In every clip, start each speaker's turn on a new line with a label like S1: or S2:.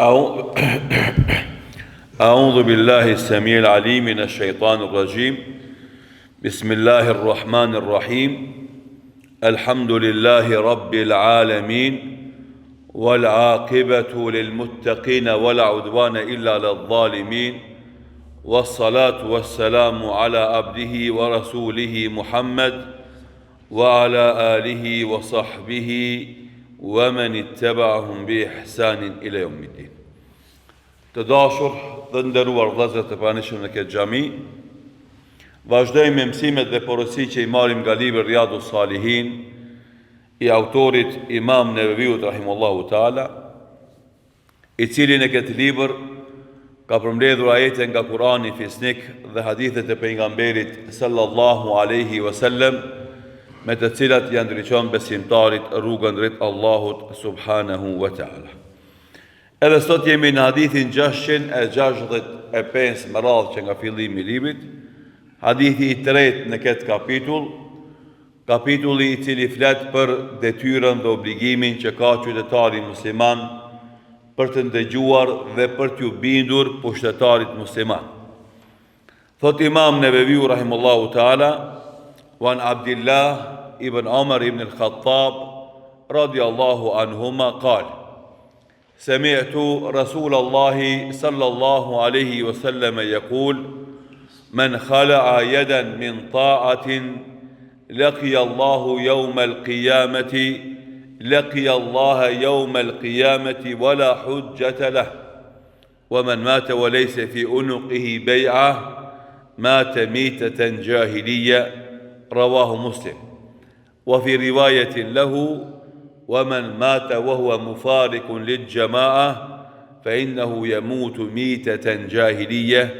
S1: أعوذ بالله السميع العليم من الشيطان الرجيم. بسم الله الرحمن الرحيم. الحمد لله رب العالمين، والعاقبة للمتقين ولا عدوان إلا للظالمين، والصلاة والسلام على عبده ورسوله محمد وعلى آله وصحبه ومن اتبعهم بإحسان إلى يوم الدين. Të dashur dhe nderuar vëllezër të pranishëm në këtë xhami, vazhdojmë me mësimet dhe porosit që i marrim nga libri Riyadus Salihin i autorit Imam Neveviut rahimahullahu taala, i cili në këtë libër ka përmbledhur ajete nga Kurani fisnik dhe hadithet e pejgamberit sallallahu alaihi wasallam, me të cilat janë ndriçon besimtarit rrugën drejt Allahut subhanahu wa taala. Edhe sot jemi në hadithin 665 më radhë që nga fillimi i librit, hadithi i tretë në këtë kapitulli i cili flet për detyrën dhe obligimin që ka qytetari musliman për të ndëgjuar dhe për t'u bindur pushtetarit musliman. Thot Imam Neveviu rahimahullahu taala: "Wan Abdullah ibn Umar ibn al-Khattab radiyallahu anhuma qala: سمعت رسول الله صلى الله عليه وسلم يقول: من خلع يدا من طاعة لقي الله يوم القيامة ولا حجة له، ومن مات وليس في عنقه بيعة مات ميتة جاهلية. رواه مسلم. وفي رواية له: ومن مات وهو مفارق للجماعة فإنه يموت ميتة جاهلية.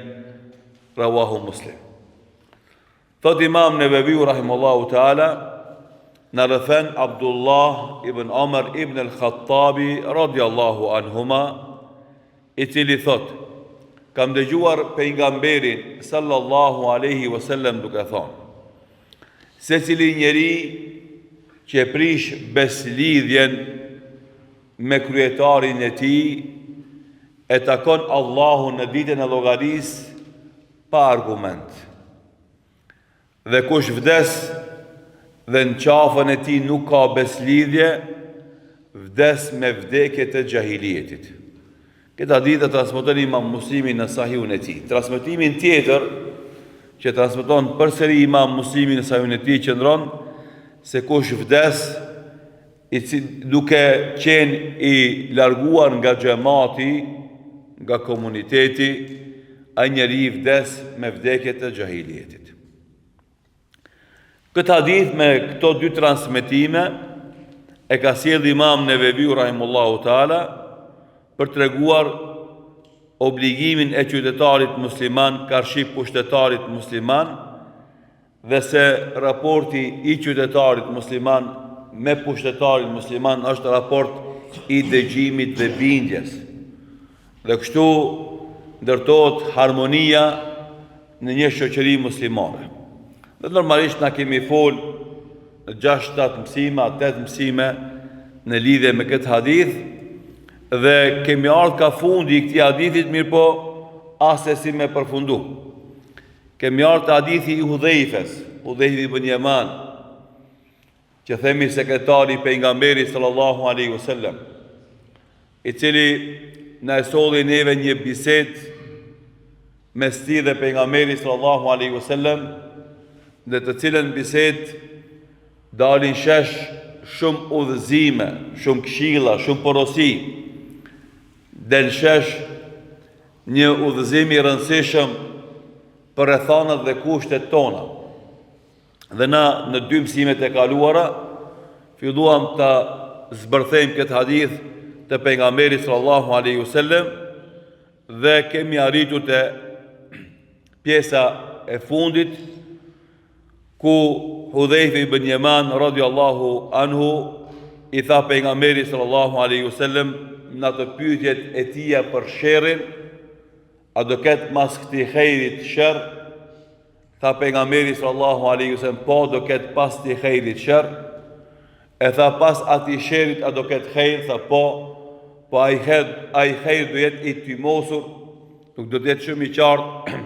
S1: رواه مسلم. Thot Imam Neveviu rahimahullahu taala, na rëfen Abdullah ibn Umar ibn al-Khattabi radiyallahu anhuma, i cili thot: kam dëgjuar pejgamberin sallallahu alaihi wasallam duke thonë: secili njeri që prish beslidhjen me kryetarin e tij e takon Allahun në ditën e llogarisë pa argument. Dhe kush vdes dhe në qafën e tij nuk ka beslidhje, vdes me vdekje të xahilietit. Këtë hadith e transmeton Imam Muslimi në Sahihun e tij. Transmetimin tjetër që transmeton përsëri Imam Muslimi në Sahihun e tij qëndron se kush vdes duke qenë i larguar nga xhamati, nga komuniteti, ai njeri vdes me vdekje të xahilietit. Këtë hadith me këto dy transmetime e ka sjellë Imam Neveviu rahimahullahu taala për treguar obligimin e qytetarit musliman karshi pushtetarit musliman, dhe se raporti i qytetarit musliman me pushtetarin musliman është raport i dëgjimit dhe bindjes. Dhe kështu ndërtohet harmonia në një shoqëri muslimane. Dhe normalisht na kemi fol në 6-7 mësime, 8 mësime në lidhje me këtë hadith, dhe kemi ardhur ka fundi i këtij hadithit, mirë po ase si me përfundu. Kemi ardhur te hadithi i Hudhaifes ibn Yaman, që themi sekretari i pejgamberit sallallahu alaihi wasallam, i cili na e solli neve një bisedë mes tij dhe pejgamberit sallallahu alaihi wasallam, në të cilën bisedë dalin shesh shumë udhëzime, shumë këshilla, shumë porosi. Del shesh një udhëzim i rëndësishëm për rrethanat dhe kushtet tona. Dhe na në 2 mësimet e kaluara filluam të zbërthejmë këtë hadith të pejgamberit sallallahu alaihi wasallam, dhe kemi arritur te pjesa e fundit ku Hudhaifa ibn Yaman radiyallahu anhu i tha pejgamberit sallallahu alaihi wasallam në ato pyetjet e tija për sherrin: a do ketë mas këtij khejrit sherr? Tha pejgamberi sallallahu alaihi wasallam: po, do ketë pas këtij khejrit sherr. E tha: pas atij sherrit a do ketë khejr? Tha: po. po ai herë do jetë i tymosur, nuk do të jetë shumë i qartë.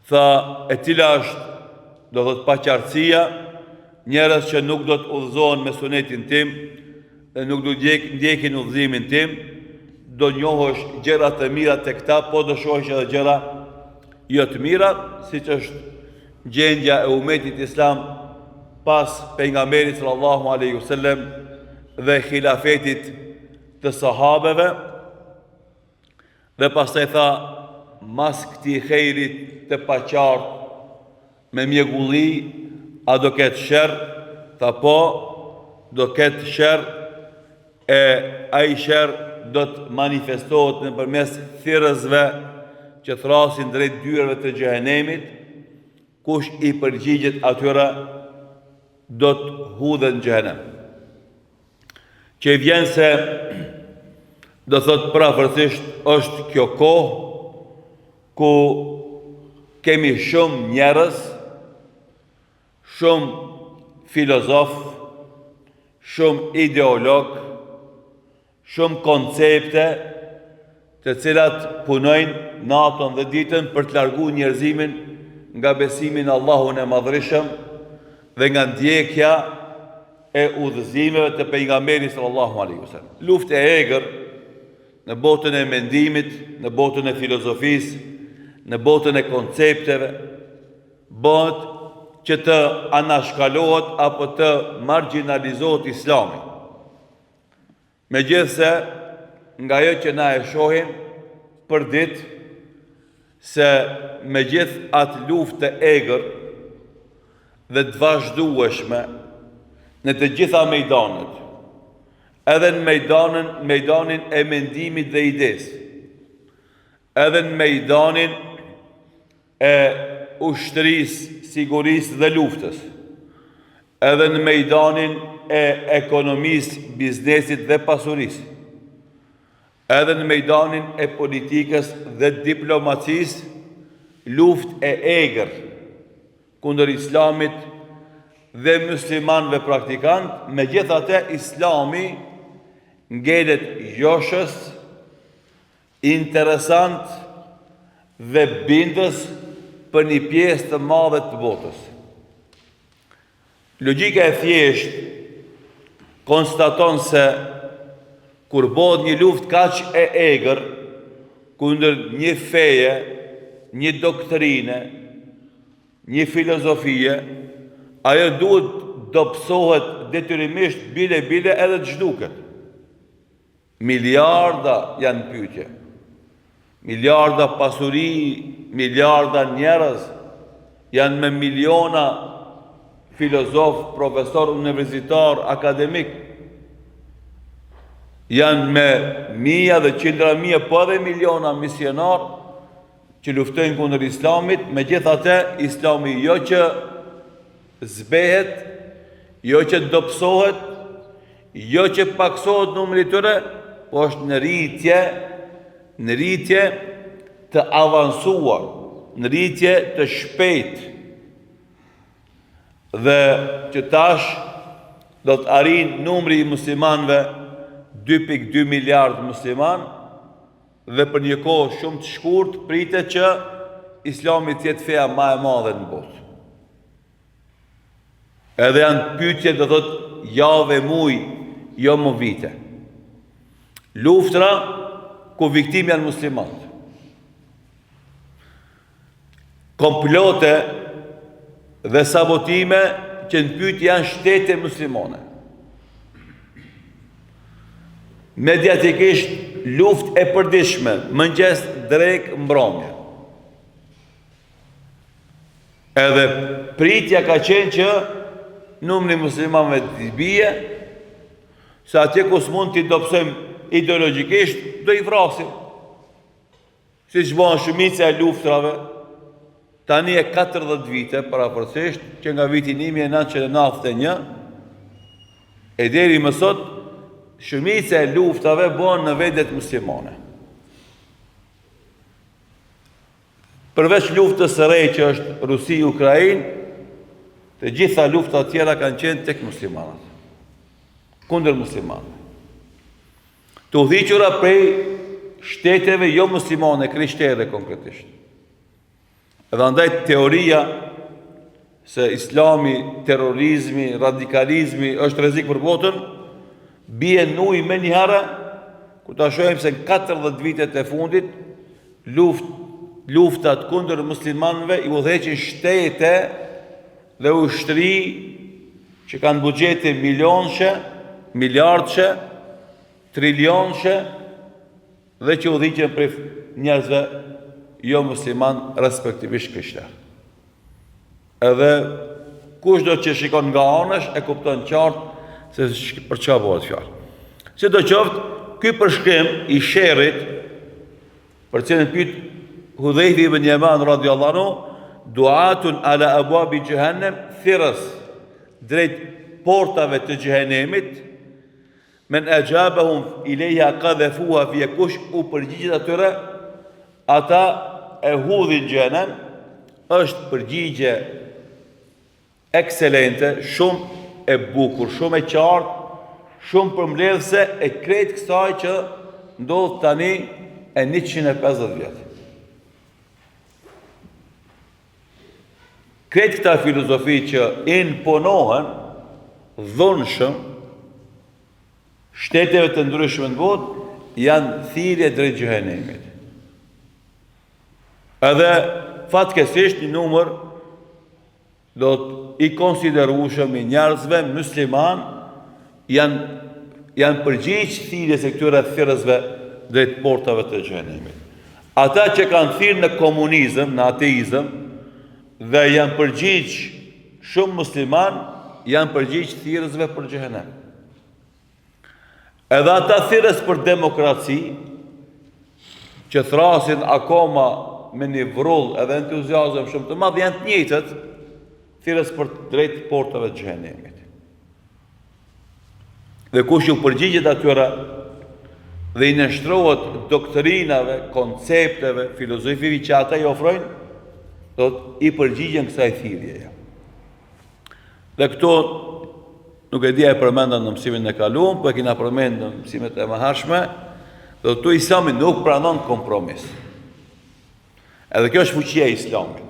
S1: Tha, e cila është, do thot, paqartësia, njerëz që nuk do të udhëzohen me sunetin tim, dhe nuk do ndjekin udhëzimin tim, do njohësh gjëra të mira tek ta, po do shohësh edhe gjëra jo të mira, siç është gjendja e umetit islam pas pejgamberit sallallahu alaihi wasallam dhe khilafetit të sahabeve. Dhe pastaj tha, mas këtij khejrit të paqartë me mjegulli, a do ketë sherr? Tha po, do ketë sherr, e ai sherr do të manifestohet nëpërmes thirrësve që thrasin drejt dyrave të xhehenemit. Kush i përgjigjet atyre do të hudhet në xhehenem. Që vjen se do thot prafërsisht është kjo kohë ku kemi shumë njerëz, shumë filozof, shumë ideolog, shumë koncepte, të cilat punojnë natën dhe ditën për të larguar njerëzimin nga besimi në Allahun e Madhërisëm dhe nga ndjekja e udhëzimeve të pejgamberit sallallahu alaihi wasallam. Luftë e egër në botën e mendimit, në botën e filozofisë, në botën e koncepteve, bëhet që të anashkalohet apo të marginalizohet Islami. Megjithse nga ajo që na e shohim për ditë, se me gjithë atë luftë të egër dhe të vazhdueshme në të gjitha mejdanet, edhe në mejdanin e mendimit dhe ides, edhe në mejdanin e ushtrisë, sigurisë dhe luftës, edhe në mejdanin e ekonomisë, biznesit dhe pasurisë, edhe në mejdanin e politikës dhe diplomacisë, luftë e egër kundër Islamit dhe muslimanëve praktikant. Megjithatë, Islami ngelet joshës, interesant dhe bindës për një pjesë të madhe të botës. Logjika e thjeshtë konstaton se kur bëhet një luftë kaq e egër kundër një feje, një doktrine, një filozofie, ajo duhet dobësohet detyrimisht bile edhe të zhduket. Miliarda janë pyetje. Miliarda pasuri, miliarda njerëz, janë me miliona filozof, profesor universitar, akademik, janë me mija dhe qindra mija, po edhe miliona misionar që luftojnë kundër Islamit. Megjithatë, Islami jo që zbehet, jo që dobësohet, jo që paksohet numri i tyre, po është në rritje të avancuar, në rritje të shpejtë, dhe që tash do të arrijë numri i muslimanëve 2.2 miliard musliman, dhe për një kohë shumë të shkurtë pritet që Islami të jetë feja më e madhe në botë. Edhe janë pyetje, do thotë, javë, muaj, jo më vite. Luftra ku viktimi janë muslimanët. Komplote dhe sabotime që në pyetje janë shtete muslimane. Mediatikisht luftë e përditshme, mëngjes, drekë, mbrëmje. Edhe pritja ka qenë që numri muslimanëve të bie, se atje ku s'mund t'i dobësojmë ideologjikisht, do i vrasim. Si që bëhen shumica e luftrave, tani e 40 vite paraportësisht, që nga viti 1991 e deri më sot, shumica e luftave bëhen në vendet muslimane. Përveç luftës së re që është Rusi-Ukrainë, të gjitha luftat tjera kanë qenë tek muslimanët, kundër muslimanëve. të udhëhiqura prej shteteve jo muslimane, krishtere konkretisht. Edhe andaj teoria se islami, terrorizmi, radikalizmi është rrezik për botën, bie në ujë me një herë, ku ta shohim se në 40 vitet e fundit, luftat kundër muslimanëve i udhëheqin shtete dhe ushtri që kanë buxhete milionëshe, miliardëshe, trilionëshe dhe që udhëhiqen prej njerëzve jo musliman, respektivisht krishterë. Edhe kushdo që shikon nga anësh e kupton qartë se për çfarë bëhet fjalë. Sidoqoftë, ky përshkrim i sherrit për cilën pyet Hudhaifi ibn Yaman radhiyallahu anhu, duatun ala abwabi jahannam, thirrës drejt portave të xhehenemit, men ajabahum ilayha qadhafuha fi kush u përgjigjet atyre, ata e hudhin xhenem, është përgjigje ekselente, shumë e bukur, shumë e qartë, shumë përmbledhëse e krejt kësaj që ndodh tani e 150 vjet. Krejt këta filozofi që imponohen dhunshëm shteteve të ndryshme në botë janë thirrje drejt xhehenemit. Edhe fatkesisht një numër do të i konsiderueshëm i njerëzve musliman janë përgjigj thirrjes së këtyre thirrësve drejt portave të xhenemit. Ata që kanë thirrë në komunizëm, në ateizëm dhe janë përgjigj shumë musliman, janë përgjigj thirrësve për xhenem. Edhe ata thirrës për demokraci që thrasin akoma me një vrull edhe entuziazëm shumë të madh, janë të njëjtët thirrës për drejt portave të xhenemit. Dhe kush u përgjigjet atyre dhe i nështrohet doktrinave, koncepteve, filozofive që ata i ofrojnë, do të i përgjigjen kësaj thirrjeje. Dhe këto nuk e dia e përmenda në mësimin e kaluar, po e kena përmendur në mësimet e mëhershme, do të Islami nuk pranon kompromis. Edhe kjo është fuqia e Islamit.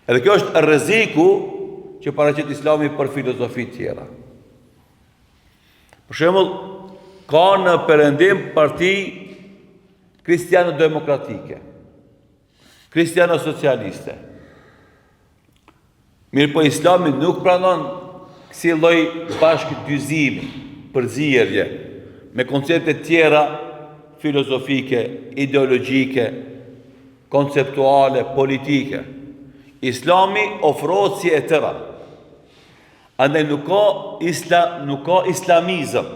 S1: Edhe kjo është rreziku që paraqet Islami për filozofi tjera. Për shembull, ka në perëndim parti kristiano-demokratike, kristiano-socialiste. Mirë po Islami nuk pranon kësi lloj bashkëdyzimi, përzierje, me koncepte tjera filozofike, ideologjike, konceptuale, politike. Islami ofrohet si e tëra. Andaj nuk ka islamizëm.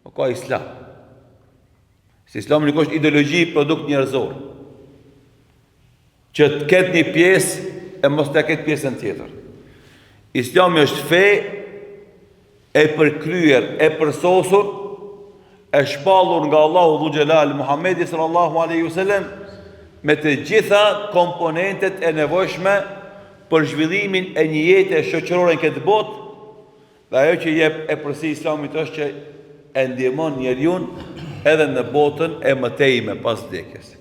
S1: Nuk ka islam. Se Islami nuk është ideologji produkt njerëzor. Që të ketë një pjesë e mos të ketë pjesën tjetër. Islami është fe e përkryer, e përsosur, e shpallur nga Allahu Dhu Xhelal Muhammedi sallallahu alaihi wasallam me të gjitha komponentet e nevojshme për zhvillimin e një jete shoqërore në këtë botë, dhe ajo që jep e përsi Islamit është që e ndihmon njeriu edhe në botën e mëtejme pas vdekjes.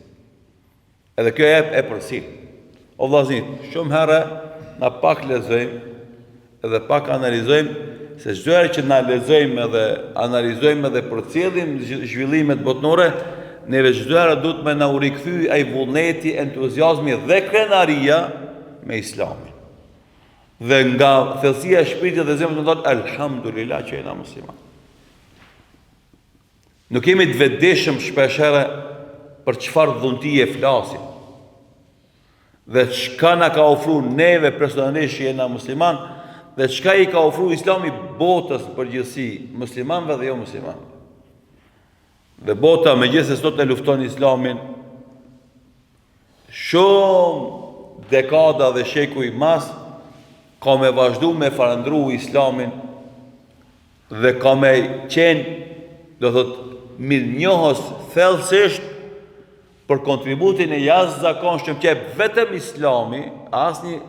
S1: Edhe kjo jep e përsi. O vllazërit, shumë herë na pak lexojmë edhe pak analizojmë se çdo herë që na lexojmë dhe analizojmë dhe përcjellim zhvillimet botënore, neve çdo herë duhet me na u rikthy ai vullneti, entuziazmi dhe krenaria me Islamin. Dhe nga thellësia e shpirtit dhe zemrës tonë, elhamdulillah që jena musliman. Nuk jemi të vetëdijshëm shpeshherë për çfarë dhuntie flasim. Dhe çka na ka ofruar neve personalisht që jena musliman, dhe çka i ka ofruar Islami botës përgjithësi, muslimanëve dhe jo muslimanëve. Dhe bota megjithëse sot e lufton Islamin, shumë dekada dhe shekuj mas, ka me vazhdu me farandru Islamin dhe ka me qenë, do thot, mirënjohës thellësisht për kontributin e jashtëzakonshëm që vetëm Islami, asnjë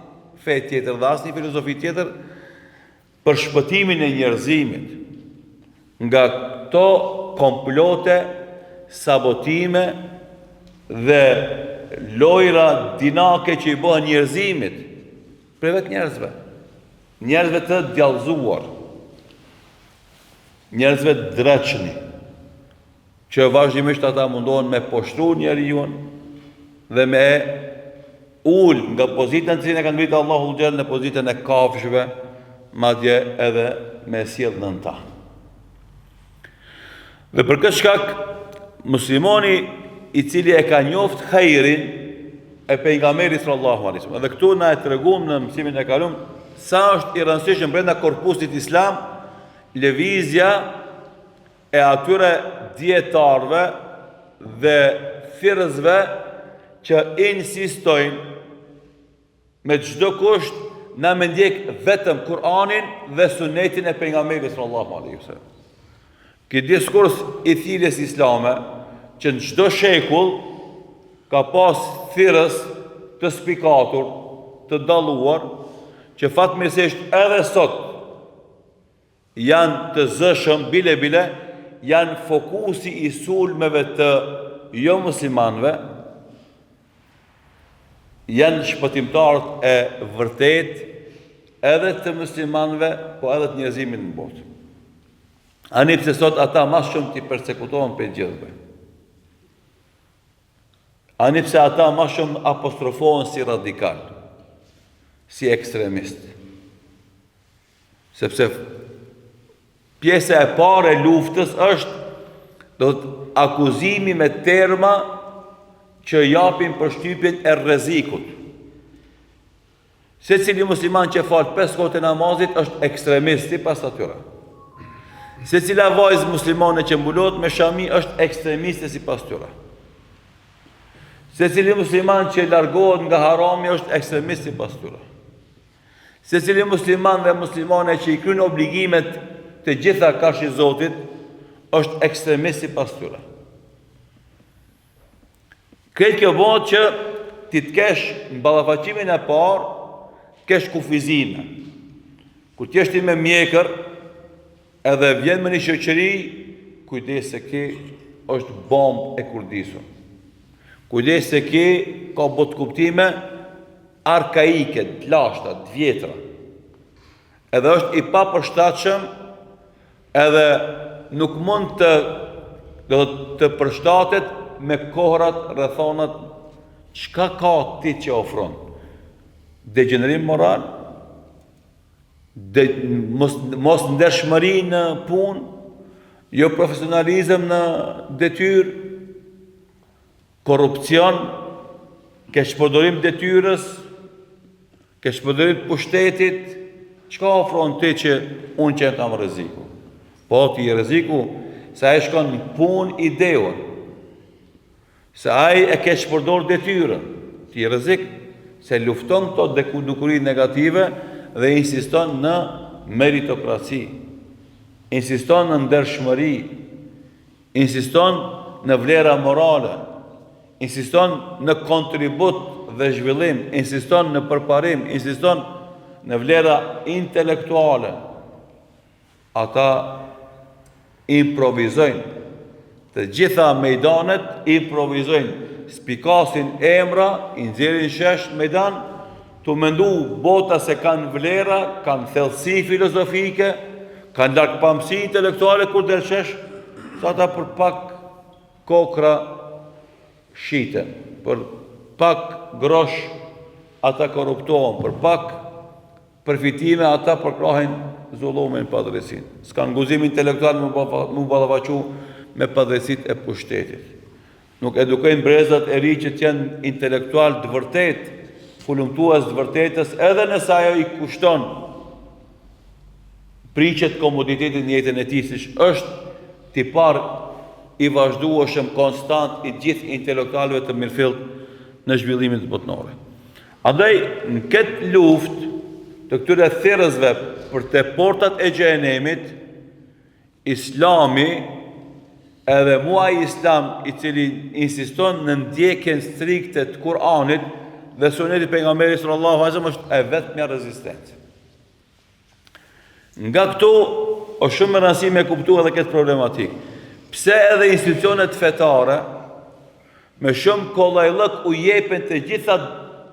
S1: fe tjetër dhe asnjë filozofi tjetër, për shpëtimin e njerëzimit nga këto komplote, sabotime dhe lojra dinake që i bëhen njerëzimit, për vetë njerëzve të djallëzuar, njerëzve dreqni, që vazhdimisht ata mundohen me poshtru njeriu dhe me ul nga pozitën që ne kanë ngritur Allahu xhel në pozitën e kafshëve, madje edhe me sjell nën ta. Dhe për këtë shkak muslimani i cili e ka njoft hajrin e pejgamberit sallallahu alaihi wasallam, dhe këtu na e treguam në mësimin e kaluar sa është i rëndësishëm brenda korpusit islam lëvizja e atyre dietarëve dhe thirrësve që insistojnë me çdo kusht na me ndjek vetëm Kur'anin dhe sunetin e pejgamberit sallallahu alaihi wasallam. Ky diskurs i thirrjes islame që në çdo shekull ka pas thirrës të spikatur, të dalluar, që fatmirësisht edhe sot janë të zëshëm bile janë fokusi i sulmeve të jo muslimanëve, janë shpëtimtarët e vërtet edhe të muslimanëve, po edhe të njerëzimit në botë. Ani pse sot ata mas shumë t'i persekutohen për gjithëve. Ani pse ata mas shumë apostrofohen si radikal, si ekstremist. Sepse pjesa e parë e luftës është do të akuzimi me terma që japin përshtypjen e rrezikut. Secili musliman që fal 5 kohë të namazit është ekstremist sipas atyre. Secila vajzë muslimane që mbulohet me shami është ekstremiste sipas tyre. Secili musliman që largohet nga harami është ekstremist sipas tyre. Secili musliman dhe muslimane që i kryen obligimet të gjitha karshi Zotit është ekstremist sipas tyre. Këtë kjo bëhet që ti të kesh në ballafaqimin e parë, kesh kufizime. Kur ti je me mjekër, edhe vjen me një shoqëri, kujdes se ki është bombë e kurdisur. Kujdes se ki ka botkuptime arkaike, të lashta, të vjetra. Edhe është i papërshtatshëm, edhe nuk mund të përshtatet me kohrat, rrethonat, çka ka ti që ofron? Degenerim moral, mos ndershmëri në punë, jo profesionalizëm në detyrë, korrupsion, keqpërdorim detyrës, keqpërdorim pushtetit, çka ofron ti që unë që kam rreziku? Po ti je rreziku se ai shkon në punë i deun. Se ai e keqpërdor detyrën. Ti je rrezik se lufton këto dukuri negative dhe insiston në meritokraci, insiston në ndershmëri, insiston në vlera morale, insiston në kontribut dhe zhvillim, insiston në përparim, insiston në vlera intelektuale. Ata improvizojnë, të gjitha mejdanet improvizojnë, spikasin emra, i nxjerrin shesh mejdan, të mendu bota se kanë vlera, kanë thellësi filozofike, kanë largpamësi intelektuale kur del shesh, sa ata për pak kokra shiten, për pak grosh ata korruptohen, për pak përfitime ata përkrahin zullumin padrejsin. S'kan guzim intelektual mu ballafaqu me padrejsit e pushtetit. Nuk edukojnë brezat e ri që t'janë intelektual të vërtet, hulumtues të vërtetës, edhe nëse ajo i kushton priqet komoditetin në jetën e tij, siç është tipar i vazhdueshëm konstant i gjithë intelektualëve të mirëfillt në zhvillimin botëror. Andaj në këtë luftë të këtyre thirrësve për te portat e xhenemit, Islami edhe muaji Islam i cili insiston në ndjekjen strikte të Kur'anit dhe sunetit pejgamberit sallallahu alaihi wasallam është e vetmja rezistencë. Nga këtu është shumë e rëndësishme me kuptu edhe këtë problematik. Pse edhe institucionet fetare me shumë kollajllëk u jepen të gjitha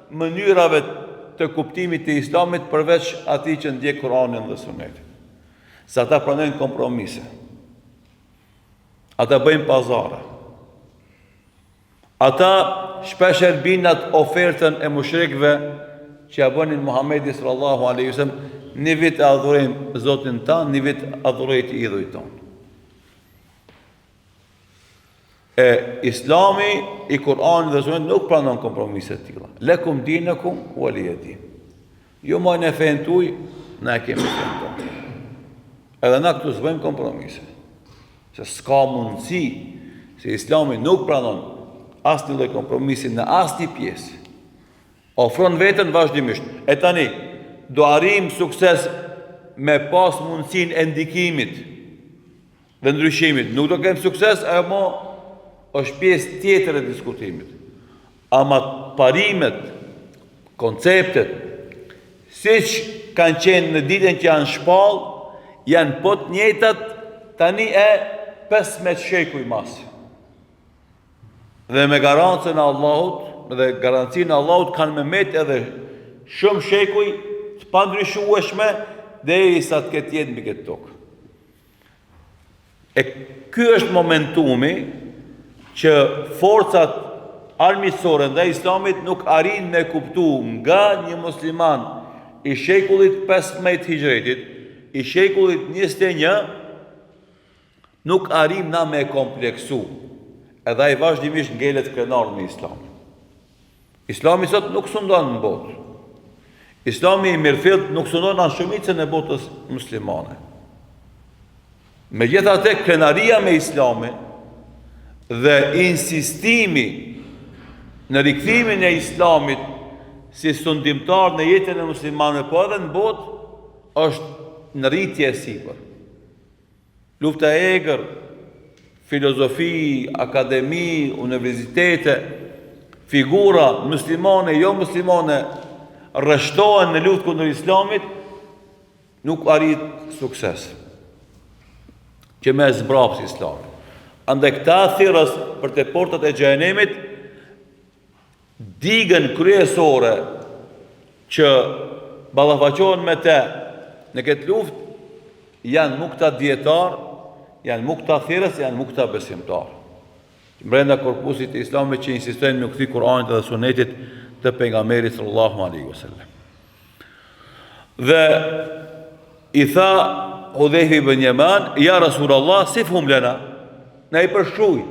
S1: mënyrave të kuptimit të islamit përveç atij që ndjek Kur'anin dhe Sunetin. Se ata pranojnë kompromise. Ata bëjnë pazare. Ata shpesh bin atë ofertën e mushrikëve që ja bënin Muhamedi sallallahu alaihi wasallam, një vit e adhurojmë Zotin tanë, një vit adhurojmë idhujt tonë. Islami, i Kur'anit dhe Sunetit nuk pranon kompromise të tilla. Lekum dinukum waliya din. Jo më në fen tuaj, na e kemi fen tonë. Edhe na këtu s'bëjmë kompromise. Se s'ka mundësi se Islami nuk pranon asnjë lloj kompromisi në asnjë pjesë. Ofron veten vazhdimisht. E tani, do arrim sukses me pas mundësinë e ndikimit dhe ndryshimit. Nuk do kem sukses, apo është pjesë tjetër e diskutimit. Ama parimet, konceptet, siç kanë qenë në ditën që janë shpall, janë po të njëjtat tani e 15 shekuj mas. Dhe me garancën e Allahut, dhe garancinë e Allahut kanë me met edhe shumë shekuj të pandryshueshme derisa të ketë jetë mbi këtë tokë. E ky është momentumi që forcat armiqësore ndaj Islamit nuk arrin me kuptu nga një musliman i shekullit 15 hijretit, i shekullit 21, nuk arrim na me kompleksu. Edhe ai vazhdimisht ngelet krenar me Islam. Islami sot nuk sundon në botë. Islami i mirëfillt nuk sundon në shumicën e botës muslimane. Megjithatë, krenaria me Islamin dhe insistimi në rikthimin e Islamit si sundimtar në jetën e muslimanëve, po edhe në botë, është në rritje e sipër. Lufta e egër, filozofi, akademi, universitete, figura muslimane, jo muslimane, rreshtohen në luftë kundër Islamit, nuk arrit sukses. Që me zbrapsi Islamit. Andaj këta thirrës për te portat e xhenemit, digën kryesore që ballafaqohen me te në këtë luftë, janë nuk këta dietar, janë nuk këta thirrës, janë nuk këta besimtar. Brenda korpusit të Islamit që insistojnë në kthim Kur'anit dhe Sunetit të pejgamberit sallallahu alaihi wasallam. Dhe i tha Hudhayfi ibn Yaman, ja Rasulullah, sifhum lana, na i përshkruaj.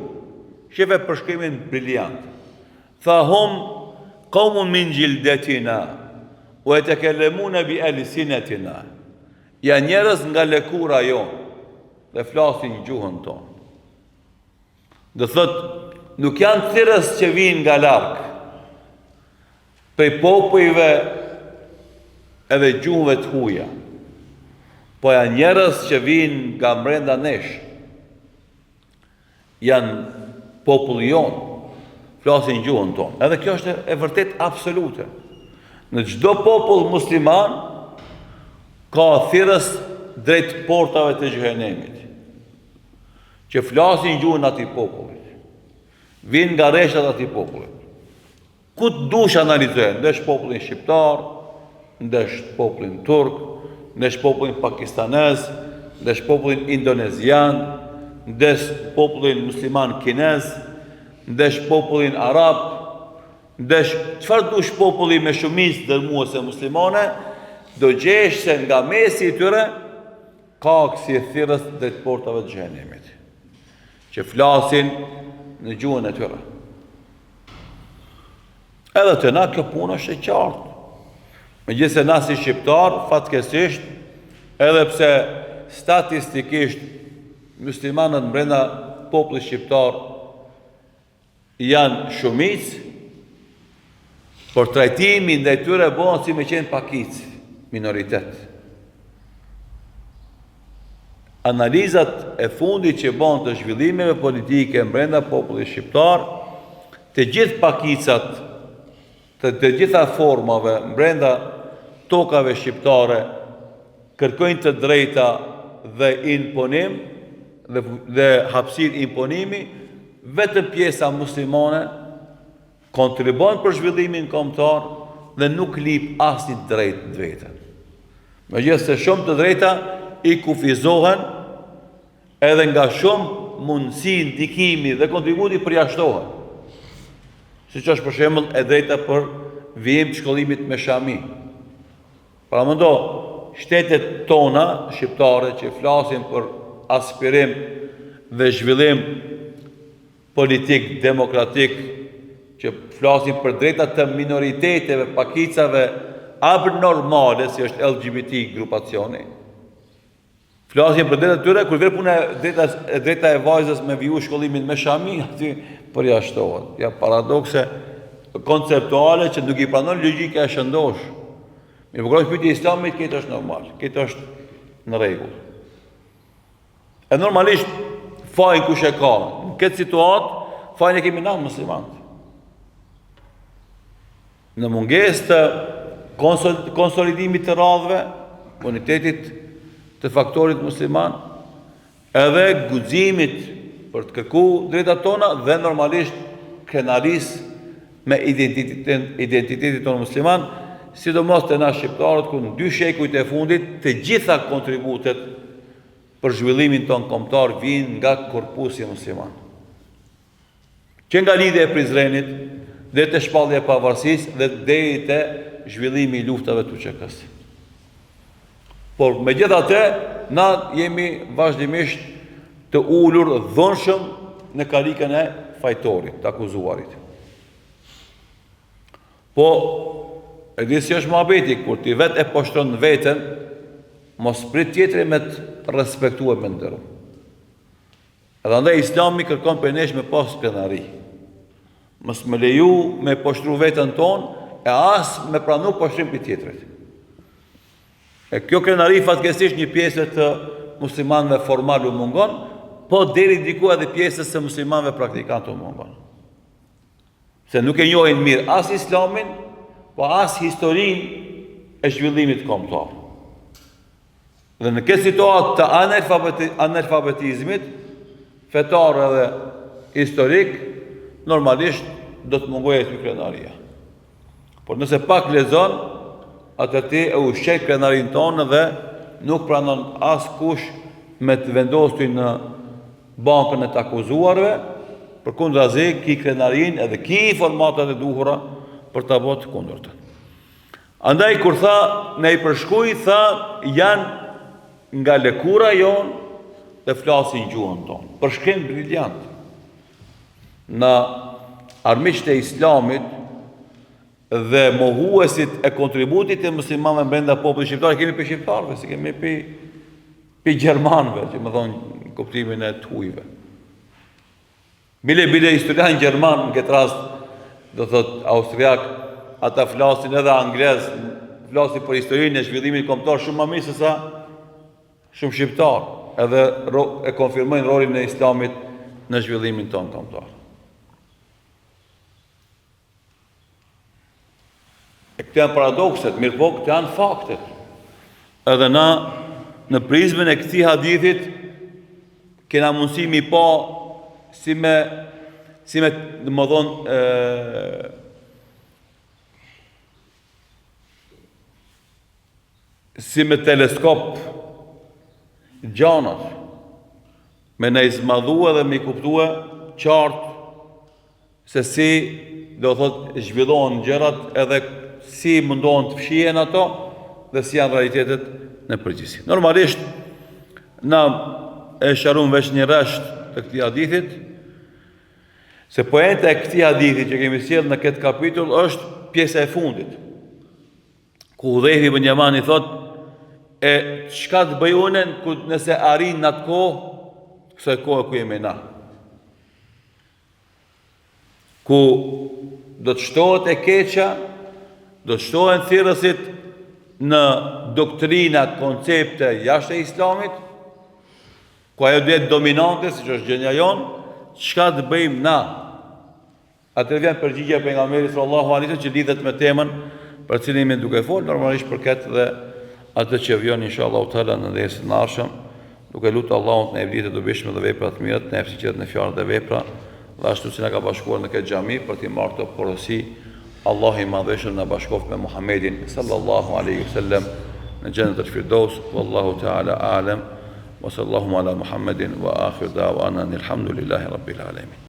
S1: Shefe përshkrimin briljant. Tha hum qawmun min jildatina wa yatakallamuna bi alsinatina. Ja njerëz nga lëkura jonë dhe flasin gjuhën tonë. Dhe thot, nuk janë thirrës që vinë nga larg, prej popujve edhe gjuhëve të huaja, po janë njerëz që vinë nga brenda nesh. Janë populli jonë, flasin gjuhën tonë. Edhe kjo është e vërtet absolute. Në çdo popull musliman ka thirrës drejt portave të xhenemit, që flasin gjuhën atij popullit. Vinë nga rreshtat atij popullit. Ku të dush analizojnë, ndesh popullin shqiptar, ndesh popullin turk, ndesh popullin pakistanez, ndesh popullin indonezian, ndesh popullin musliman kinez, ndesh popullin arab, ndesh çfarë dush populli me shumicë dërmuese muslimane, do gjesh se nga mesi i tyre ka kësi thirrës drejt portave të xhenemit, që flasin në gjuhën e tyre. Edhe të na kjo punë është e qartë. Megjithëse na si shqiptar, fatkesisht, edhe pse statistikisht muslimanët brenda popullit shqiptar janë shumicë, por trajtimi ndaj tyre bëhen si me qenë pakicë, minoritet. Analizat e fundit që bën të zhvillimeve politike brenda popullit shqiptar, të gjithë pakicat, të gjitha formave brenda tokave shqiptare kërkojnë të drejta dhe imponim dhe hapësirë imponimi, vetëm pjesa muslimane kontribon për zhvillimin kombëtar dhe nuk lip asnjë drejtë në vetën. Megjithëse shumë të drejta i kufizohen edhe nga shumë mundësi ndikimi dhe kontributi përjashtohen. Siç është për shembull e drejta për vijim të shkollimit me shami. Pra mendo, shtetet tona shqiptare që flasin për aspirim dhe zhvillim politik, demokratik, që flasin për drejtat të minoriteteve, pakicave abnormale, si është LGBT grupacioni. Flasin për drejtat tyre, kur vjen puna e drejta e vajzës me viju shkollimin me shami, aty përjashtohet. Ja paradokse konceptuale që nuk i pranon logjika e shëndosh. Me përgjithë pyetja e Islamit, këtë është normal, këtë është në rregull. E normalisht fajin kush e ka. Në këtë situatë, fajin e kemi na muslimanët. Në mungesë të konsolidimit të radhëve, unitetit të faktorit musliman, edhe guximit për të kërkuar drejtat tona dhe normalisht krenarisë me identitetin tonë musliman, sidomos të na shqiptarët, ku në 2 shekujt e fundit të gjitha kontributet për zhvillimin tonë kombëtar vijnë nga korpusi musliman. Që nga lidhja e Prizrenit, dhe të shpallja e pavarësisë dhe deri te zhvillimi i luftave të UÇK-s. Por megjithatë, na jemi vazhdimisht të ulur dhunshëm në karikën e fajtorit, të akuzuarit. Po, e di si është muhabeti, kur ti vetë e poshtron veten, mos prit tjetri me të respektuar me ndërru. Edhe andaj Islami kërkon për nesh me pas krenari. Mos më leju me poshtru veten tonë, e as me pranu poshtrim për tjetrit. E kjo krenari fatkeqësisht një pjesë të muslimanëve formal u mungon, po deri diku edhe pjesës së muslimanëve praktikantë u mungon. Se nuk e njohin mirë as Islamin, po as historinë e zhvillimit kombëtar. Dhe në këtë situatë të analfabetizmit, fetar edhe historik, normalisht do të mungojë ty krenaria. Por nëse pak lexon, atë ti e ushqej krenarin tonë dhe nuk pranon as kush me të vendosur në bankën e të akuzuarve, përkundrazi ki krenarin edhe ki formatat e duhura për të botë kundërtën. Andaj kur tha, ne i përshkuj, tha, janë nga lëkura jonë dhe flasin gjuhën tonë. Përshkrim briljant. Në armiqtë e Islamit dhe mohuesit e kontributit e muslimanëve brenda popullit shqiptar, kemi për shqiptarëve, si kemi për gjermanëve, që më thonë kuptimin e të hujve. Bile historian gjerman në këtë rast, do thot austriak, ata flasin edhe anglez, flasin për historinë e zhvillimit kombëtar shumë më mirë se sa shumë shqiptar, edhe e konfirmojnë rolin e Islamit në zhvillimin tonë kombëtar. E këtë janë paradokset, mirë po këtë janë faktet. Edhe na, në prizmën e këtij hadithit, kena mundësi mi pa si me dhe më thonë, si me teleskop gjanat, me në izmadhua dhe me i kuptua qartë se si do thot zhvillohen gjërat edhe si mundohen të fshihen ato dhe si janë realitetet në përgjithësi. Normalisht, na e sharun veç një resht të këtij hadithit, se poenta e këtij hadithi që kemi sjellë në këtë kapitull është pjesa e fundit, ku Hudhaifi ibn Yamani thot, e çka të bëj unë nëse arrin në atë kohë, kësaj kohë ku jemi na, ku do të shtohet e keqja, do të shtohen thirrësit në doktrina, koncepte jashtë e Islamit, ku ajo duhet dominante, siç është gjendja jonë, çka të bëjmë na? Atë vjen përgjigjja e pejgamberit sallallahu alaihi wasallam që lidhet me temën për cilën jemi duke folur, normalisht përket dhe atë që vjen inshallah taala në dersën e ardhshëm. duke lutë Allahun të na jep ditë të dobishme dhe vepra të mira, të na jap sinqeritet në fjalë dhe vepra, dhe ashtu si na ka bashkuar në këtë xhami për të marrë këtë porosi. Allahu i madhëshëm na bashkoft me Muhammedin sallallahu alaihi wasallam në xhenet al-Firdaus. Wallahu ta'ala a'lam. Wa sallallahu ala Muhammedin wa akhir da'wana alhamdulillahi rabbil alamin.